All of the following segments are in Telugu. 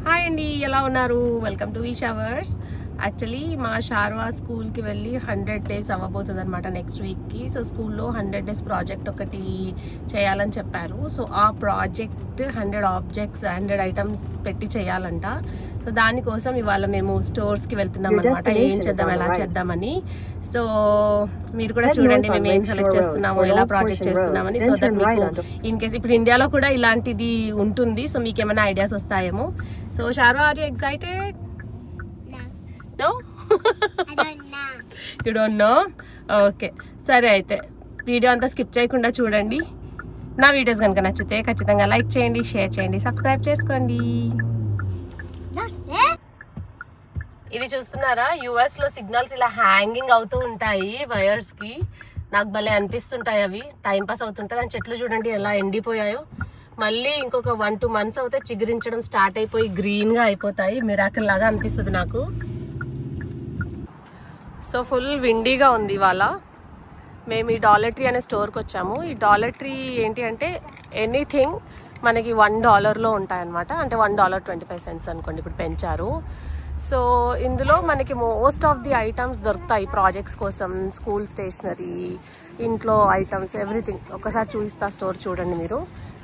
హాయ్ అండి, ఎలా ఉన్నారు? Welcome to showers. యాక్చువల్లీ మా షార్వా స్కూల్కి వెళ్ళి 100 days అవ్వబోతుంది అనమాట నెక్స్ట్ వీక్కి. సో స్కూల్లో 100 days ప్రాజెక్ట్ ఒకటి చేయాలని చెప్పారు. సో ఆ ప్రాజెక్ట్ 100 ఆబ్జెక్ట్స్ 100 ఐటమ్స్ పెట్టి చేయాలంట. సో దానికోసం ఇవాళ మేము స్టోర్స్కి వెళ్తున్నాం అనమాట, ఏం చేద్దాం ఎలా చేద్దామని. సో మీరు కూడా చూడండి మేము ఏం సెలెక్ట్ చేస్తున్నాము, ఎలా ప్రాజెక్ట్ చేస్తున్నామని. సో దట్ మీకు ఇన్ కేస్ ఇప్పుడు ఇండియాలో కూడా ఇలాంటిది ఉంటుంది, సో మీకు ఏమైనా ఐడియాస్ వస్తాయేమో. So Sharva, are you excited? No? I don't know. You don't know? Okay. సరే, అయితే వీడియో అంతా స్కిప్ చేయకుండా చూడండి. నా వీడియోస్ కనుక నచ్చితే ఖచ్చితంగా లైక్ చేయండి, షేర్ చేయండి, సబ్స్క్రైబ్ చేసుకోండి. ఇది చూస్తున్నారా, యుఎస్ లో సిగ్నల్స్ ఇలా హ్యాంగింగ్ అవుతూ ఉంటాయి వైర్స్ కి. నాకు భలే అనిపిస్తుంటాయి అవి, టైం పాస్ అవుతుంటుంది. అని చెట్లు చూడండి ఎలా ఎండిపోయాయో. మళ్ళీ ఇంకొక 1-2 months అవుతే చిగురించడం స్టార్ట్ అయిపోయి గ్రీన్ గా అయిపోతాయి. మిరాకిల్ లాగా అనిపిస్తుంది నాకు. సో ఫుల్ విండీగా ఉంది ఇవాళ. మేము ఈ డాలర్ ట్రీ అనే స్టోర్కి వచ్చాము. ఈ డాలర్ ట్రీ ఏంటి అంటే ఎనీథింగ్ మనకి $1 ఉంటాయన్నమాట. అంటే $1.25 అనుకోండి, ఇప్పుడు పెంచారు. సో ఇందులో మనకి మోస్ట్ ఆఫ్ ది ఐటమ్స్ దొరుకుతాయి ప్రాజెక్ట్స్ కోసం, స్కూల్ స్టేషనరీ, ఇంట్లో ఐటమ్స్, ఎవ్రీథింగ్. ఒకసారి చూపిస్తా స్టోర్ చూడండి మీరు.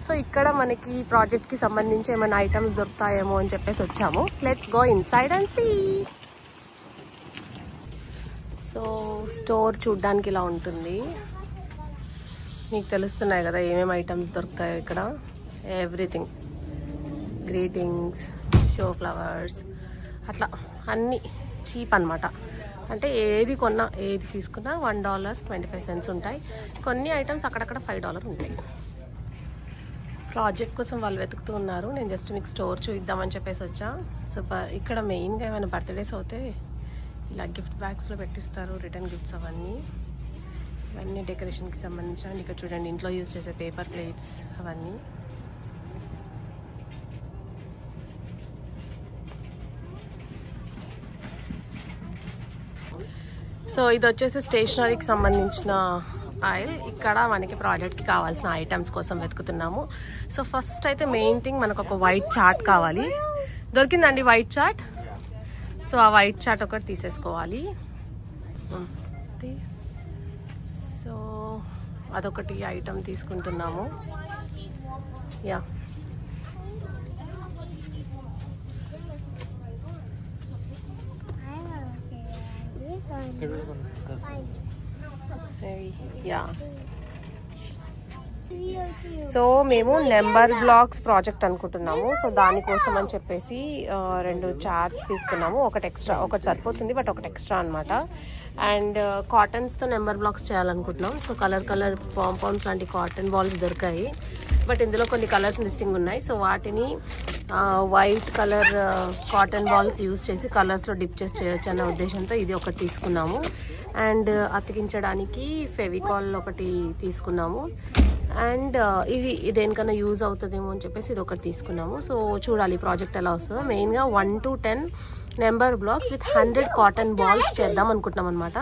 సో ఇక్కడ మనకి ప్రాజెక్ట్కి సంబంధించి ఏమైనా ఐటమ్స్ దొరుకుతాయేమో అని చెప్పేసి వచ్చాము. Let's go inside and see. So store చూడ్డానికి ఇలా ఉంటుంది. మీకు తెలుస్తున్నాయి కదా ఏమేమి ఐటమ్స్ దొరుకుతాయో ఇక్కడ. ఎవ్రీథింగ్, గ్రీటింగ్స్, షో ఫ్లవర్స్, అట్లా అన్నీ చీప్ అనమాట. అంటే ఏది కొన్నా ఏది తీసుకున్నా $1.25 ఉంటాయి. కొన్ని ఐటమ్స్ అక్కడక్కడ $5 ఉంటాయి. ప్రాజెక్ట్ కోసం వాళ్ళు వెతుకుతూ ఉన్నారు. నేను జస్ట్ మీకు స్టోర్ చూద్దామని చెప్పేసి వచ్చా. సో ఇక్కడ మెయిన్గా ఏమైనా బర్త్డేస్ అవుతే ఇలా గిఫ్ట్ బ్యాగ్స్లో పెట్టిస్తారు, రిటర్న్ గిఫ్ట్స్ అవన్నీ. ఇవన్నీ డెకరేషన్కి సంబంధించి. అండ్ ఇక్కడ చూడండి ఇంట్లో యూజ్ చేసే పేపర్ ప్లేట్స్ అవన్నీ. సో ఇది వచ్చేసి స్టేషనరీకి సంబంధించిన ఆయిల్. ఇక్కడ మనకి ప్రాజెక్ట్కి కావాల్సిన ఐటమ్స్ కోసం వెతుకుతున్నాము. సో ఫస్ట్ అయితే మెయిన్ థింగ్ మనకు ఒక వైట్ చార్ట్ కావాలి. దొరికిందండి వైట్ చార్ట్. సో ఆ వైట్ చార్ట్ ఒకటి తీసేసుకోవాలి. సో అదొకటి ఐటమ్ తీసుకుంటున్నాము. Yeah, yeah. సో మేము నెంబర్ బ్లాక్స్ ప్రాజెక్ట్ అనుకుంటున్నాము. సో దానికోసం అని చెప్పేసి 2 చార్ట్స్ తీసుకున్నాము. ఒకటి ఎక్స్ట్రా, ఒకటి సరిపోతుంది బట్ ఒకటి ఎక్స్ట్రా అనమాట. అండ్ కాటన్స్తో నెంబర్ బ్లాక్స్ చేయాలనుకుంటున్నాం. సో కలర్ పాంపాన్స్ లాంటి కాటన్ బాల్స్ దొరికాయి, బట్ ఇందులో కొన్ని కలర్స్ మిస్సింగ్ ఉన్నాయి. సో వాటిని white colour cotton balls use చేసి కలర్స్లో డిప్ చేసి చేయొచ్చు అన్న ఉద్దేశంతో ఇది ఒకటి తీసుకున్నాము. అండ్ అతికించడానికి ఫెవికాల్ ఒకటి తీసుకున్నాము. అండ్ ఇది దేనికన్నా యూజ్ అవుతుందేమో అని చెప్పేసి ఇది ఒకటి తీసుకున్నాము. సో చూడాలి ప్రాజెక్ట్ ఎలా వస్తుందో. మెయిన్గా 1 to 10 number blocks with 100 cotton balls చేద్దాం అనుకుంటున్నాం అనమాట.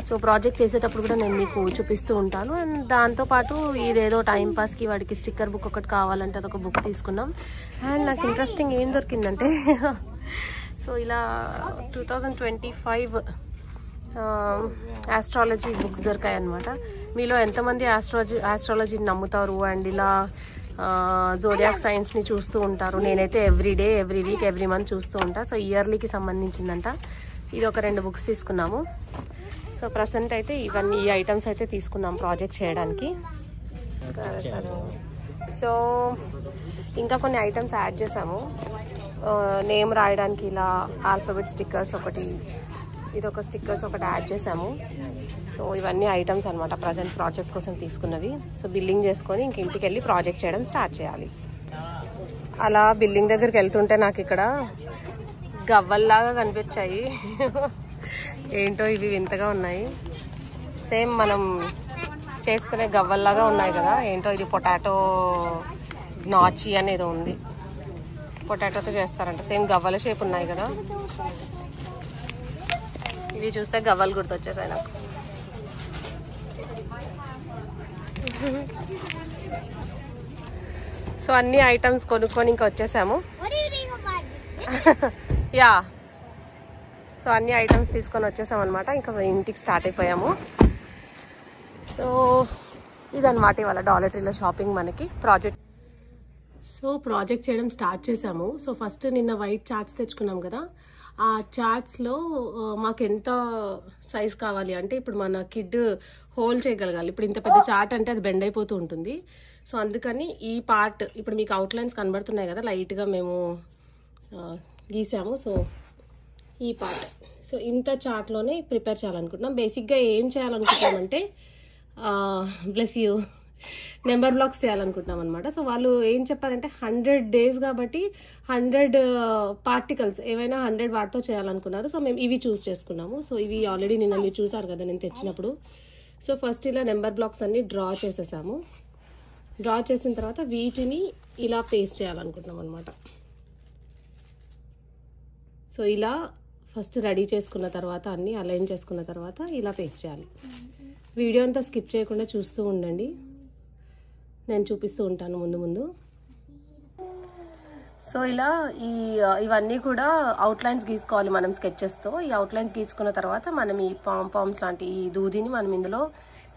సో ప్రాజెక్ట్ చేసేటప్పుడు కూడా నేను మీకు చూపిస్తూ ఉంటాను. అండ్ దాంతోపాటు ఇదేదో టైంపాస్కి వాడికి స్టిక్కర్ బుక్ ఒకటి కావాలంటే అదొక బుక్ తీసుకున్నాం. అండ్ నాకు ఇంట్రెస్టింగ్ ఏం దొరికిందంటే సో ఇలా 2025 ఆస్ట్రాలజీ బుక్స్ దొరికాయి అనమాట. మీలో ఎంతమంది ఆస్ట్రాలజీని నమ్ముతారు అండ్ ఇలా జోడియాక్ సైన్స్ని చూస్తూ ఉంటారు? నేనైతే everyday, every week, every month చూస్తూ ఉంటా. సో ఇయర్లీకి సంబంధించిందంట. ఇది ఒక 2 బుక్స్ తీసుకున్నాము. సో ప్రజెంట్ అయితే ఇవన్నీ ఈ ఐటమ్స్ అయితే తీసుకున్నాం ప్రాజెక్ట్ చేయడానికి. సరే, సో ఇంకా కొన్ని ఐటమ్స్ యాడ్ చేసాము. నేమ్ రాయడానికి ఇలా ఆల్ఫాబెట్ స్టిక్కర్స్ ఒకటి, ఇదొక స్టిక్కర్స్ ఒకటి యాడ్ చేసాము. సో ఇవన్నీ ఐటమ్స్ అనమాట ప్రజెంట్ ప్రాజెక్ట్ కోసం తీసుకున్నవి. సో బిల్లింగ్ చేసుకొని ఇంక ఇంటికి వెళ్ళి ప్రాజెక్ట్ చేయడం స్టార్ట్ చేయాలి. అలా బిల్లింగ్ దగ్గరికి వెళ్తుంటే నాకు ఇక్కడ గవ్వల్లాగా కనిపించాయి. ఏంటో ఇవి వింతగా ఉన్నాయి. సేమ్ మనం చేసుకునే గవ్వల్లాగా ఉన్నాయి కదా. ఏంటో ఇది పొటాటో నాచి అనేది ఉంది, పొటాటోతో చేస్తారంట. సేమ్ గవ్వల షేప్ ఉన్నాయి కదా. ఇవి చూస్తే గవ్వలు గుర్తొచ్చేసాయి నాకు. సో అన్ని ఐటమ్స్ కొనుక్కొని ఇంకా వచ్చేసాము. యా. సో అన్ని ఐటమ్స్ తీసుకొని వచ్చేసాం అనమాట. ఇంకా ఇంటికి స్టార్ట్ అయిపోయాము. సో ఇదన్నమాట ఇవాళ డాలర్ ట్రీలో షాపింగ్ మనకి ప్రాజెక్ట్. సో ప్రాజెక్ట్ చేయడం స్టార్ట్ చేసాము. సో ఫస్ట్ నిన్న వైట్ చార్ట్స్ తెచ్చుకున్నాం కదా, ఆ చార్ట్స్లో మాకు ఎంత సైజ్ కావాలి అంటే ఇప్పుడు మన కిడ్ హోల్డ్ చేయగలగాలి. ఇప్పుడు ఇంత పెద్ద చార్ట్ అంటే అది బెండ్ అయిపోతూ ఉంటుంది. సో అందుకని ఈ పార్ట్ ఇప్పుడు మీకు అవుట్లైన్స్ కనబడుతున్నాయి కదా, లైట్గా మేము గీసాము. సో ఈ పార్ట్, సో ఇంత చార్ట్లోనే ప్రిపేర్ చేయాలనుకుంటున్నాం. బేసిక్గా ఏం చేయాలనుకుంటున్నామంటే బ్లెస్ యూ నెంబర్ బ్లాక్స్ చేయాలనుకుంటున్నాం అనమాట. సో వాళ్ళు ఏం చెప్పారంటే 100 days కాబట్టి 100 పార్టికల్స్ ఏవైనా 100 వాటితో చేయాలనుకున్నారు. సో మేము ఇవి చూస్ చేసుకున్నాము. సో ఇవి ఆల్రెడీ నిన్న మీరు చూసారు కదా నేను తెచ్చినప్పుడు. సో ఫస్ట్ ఇలా నెంబర్ బ్లాక్స్ అన్ని డ్రా చేసేసాము. డ్రా చేసిన తర్వాత వీటిని ఇలా పేస్ట్ చేయాలనుకుంటున్నాం అనమాట. సో ఇలా ఫస్ట్ రెడీ చేసుకున్న తర్వాత అన్నీ అలైన్ చేసుకున్న తర్వాత ఇలా పేస్ట్ చేయాలి. వీడియో అంతా స్కిప్ చేయకుండా చూస్తూ ఉండండి, నేను చూపిస్తూ ఉంటాను ముందు ముందు. సో ఇలా ఇవన్నీ కూడా అవుట్లైన్స్ గీసుకోవాలి మనం స్కెచెస్తో. ఈ అవుట్లైన్స్ గీసుకున్న తర్వాత మనం ఈ పామ్స్ లాంటి ఈ దూదిని మనం ఇందులో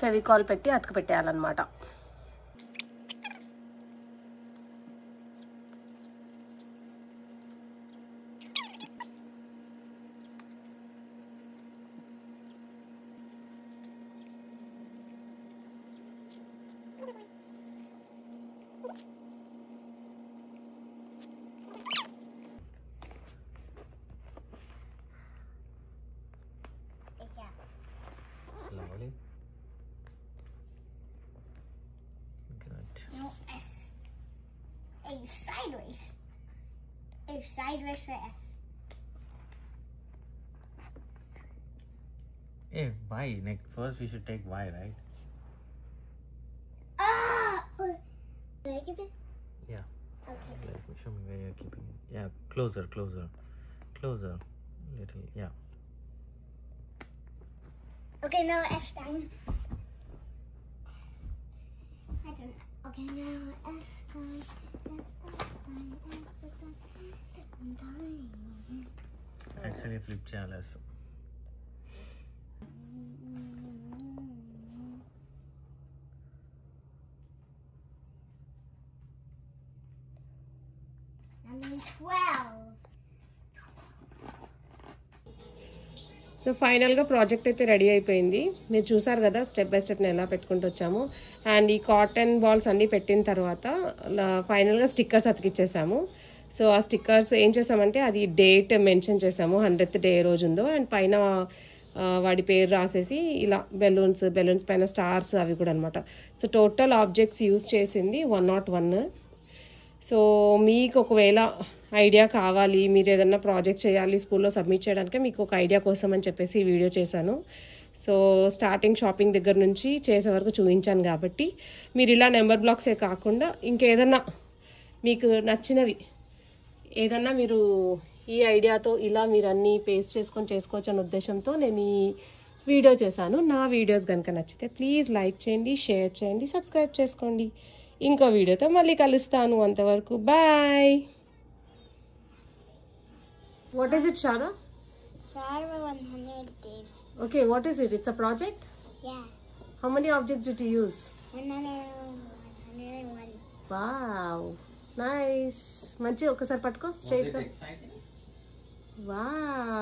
ఫెవికాల్ పెట్టి అతుకు పెట్టేయాలన్నమాట. Slowly. Good. No S. A sideways. A sideways for S. Hey, Y. Next, first we should take Y, right? Ah! Can I keep it? Yeah. Okay. Let me show me where you're keeping it. Yeah, closer. Little, yeah. Okay, now S down. I don't know. Okay, now S down. Actually, flip channels. And then 12. So ఫైనల్గా ప్రాజెక్ట్ అయితే రెడీ అయిపోయింది. మీరు చూసారు కదా స్టెప్ బై స్టెప్ ఎలా పెట్టుకుంటూ వచ్చాము. అండ్ ఈ కాటన్ బాల్స్ అన్నీ పెట్టిన తర్వాత ఫైనల్గా స్టిక్కర్స్ అతికిచ్చేసాము. సో ఆ స్టిక్కర్స్ ఏం చేసామంటే అది డేట్ మెన్షన్ చేసాము, 100th day రోజు ఉందో, అండ్ పైన వాడి పేరు రాసేసి ఇలా బెలూన్స్ పైన స్టార్స్ అవి కూడా అనమాట. సో టోటల్ ఆబ్జెక్ట్స్ యూజ్ చేసింది 101. సో మీకు ఒకవేళ ఐడియా కావాలి, మీరు ఏదన్నా ప్రాజెక్ట్ చేయాలి స్కూల్లో సబ్మిట్ చేయడానికి, మీకు ఒక ఐడియా కోసం అని చెప్పేసి ఈ వీడియో చేశాను. సో స్టార్టింగ్ షాపింగ్ దగ్గర నుంచి చేసే వరకు చూపించాను కాబట్టి మీరు ఇలా నెంబర్ బ్లాక్సే కాకుండా ఇంకేదన్నా మీకు నచ్చినవి ఏదన్నా మీరు ఈ ఐడియాతో ఇలా మీరు అన్నీ పేస్ట్ చేసుకొని చేసుకోవచ్చు అనే ఉద్దేశంతో నేను ఈ వీడియో చేశాను. నా వీడియోస్ కనుక నచ్చితే ప్లీజ్ లైక్ చేయండి, షేర్ చేయండి, సబ్స్క్రైబ్ చేసుకోండి. ఇంకో వీడియోతో మళ్ళీ కలుస్తాను. అంతవరకు bye. What is it, Shara? Sarah 100 days. Okay, what is it? It's a project? Yeah. How many objects did you use? 101. Wow. Nice. మంచి ఒకసారి పట్టుకో స్ట్రైట్ గా. Exciting? Wow.